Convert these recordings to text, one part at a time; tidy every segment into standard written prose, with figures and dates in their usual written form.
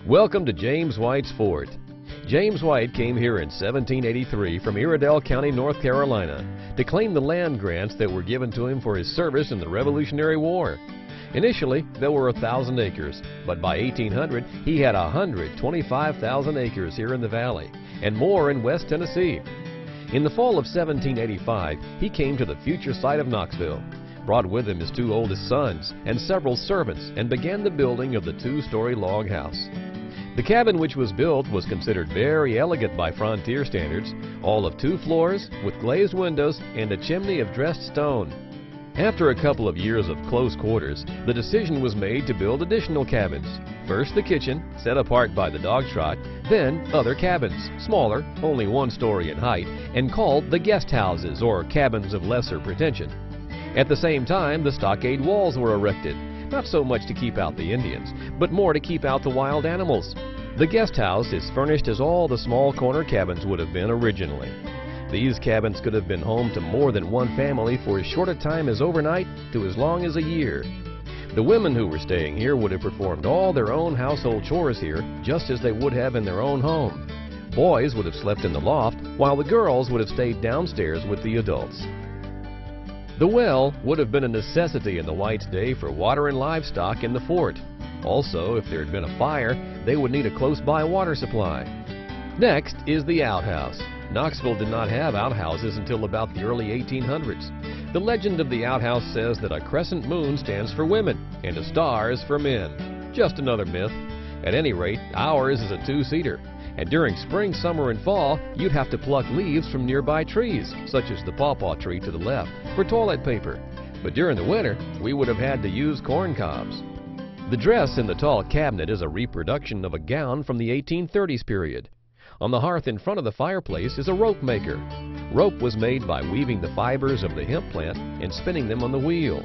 Welcome to James White's Fort. James White came here in 1783 from Iredell County, North Carolina, to claim the land grants that were given to him for his service in the Revolutionary War. Initially, there were 1,000 acres, but by 1800, he had 125,000 acres here in the valley, and more in West Tennessee. In the fall of 1785, he came to the future site of Knoxville, brought with him his two oldest sons and several servants, and began the building of the two-story log house. The cabin which was built was considered very elegant by frontier standards, all of 2 floors with glazed windows and a chimney of dressed stone. After a couple of years of close quarters, the decision was made to build additional cabins. First the kitchen, set apart by the dog trot, then other cabins, smaller, only 1 story in height, and called the guest houses or cabins of lesser pretension. At the same time, the stockade walls were erected, not so much to keep out the Indians, but more to keep out the wild animals. The guest house is furnished as all the small corner cabins would have been originally. These cabins could have been home to more than one family for as short a time as overnight to as long as a year. The women who were staying here would have performed all their own household chores here, just as they would have in their own home. Boys would have slept in the loft, while the girls would have stayed downstairs with the adults. The well would have been a necessity in the Whites' day for water and livestock in the fort. Also, if there had been a fire, they would need a close-by water supply. Next is the outhouse. Knoxville did not have outhouses until about the early 1800s. The legend of the outhouse says that a crescent moon stands for women and a star is for men. Just another myth. At any rate, ours is a 2-seater. And during spring, summer, and fall, you'd have to pluck leaves from nearby trees, such as the pawpaw tree to the left, for toilet paper. But during the winter, we would have had to use corn cobs. The dress in the tall cabinet is a reproduction of a gown from the 1830s period. On the hearth in front of the fireplace is a rope maker. Rope was made by weaving the fibers of the hemp plant and spinning them on the wheel.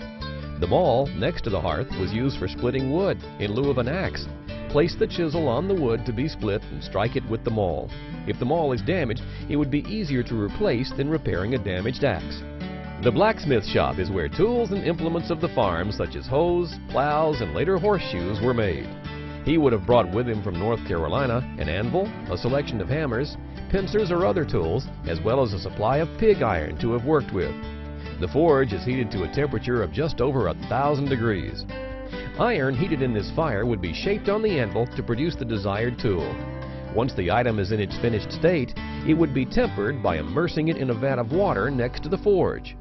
The maul next to the hearth was used for splitting wood in lieu of an axe. Place the chisel on the wood to be split and strike it with the maul. If the maul is damaged, it would be easier to replace than repairing a damaged axe. The blacksmith shop is where tools and implements of the farm, such as hoes, plows, and later horseshoes, were made. He would have brought with him from North Carolina an anvil, a selection of hammers, pincers or other tools, as well as a supply of pig iron to have worked with. The forge is heated to a temperature of just over 1,000 degrees. Iron heated in this fire would be shaped on the anvil to produce the desired tool. Once the item is in its finished state, it would be tempered by immersing it in a vat of water next to the forge.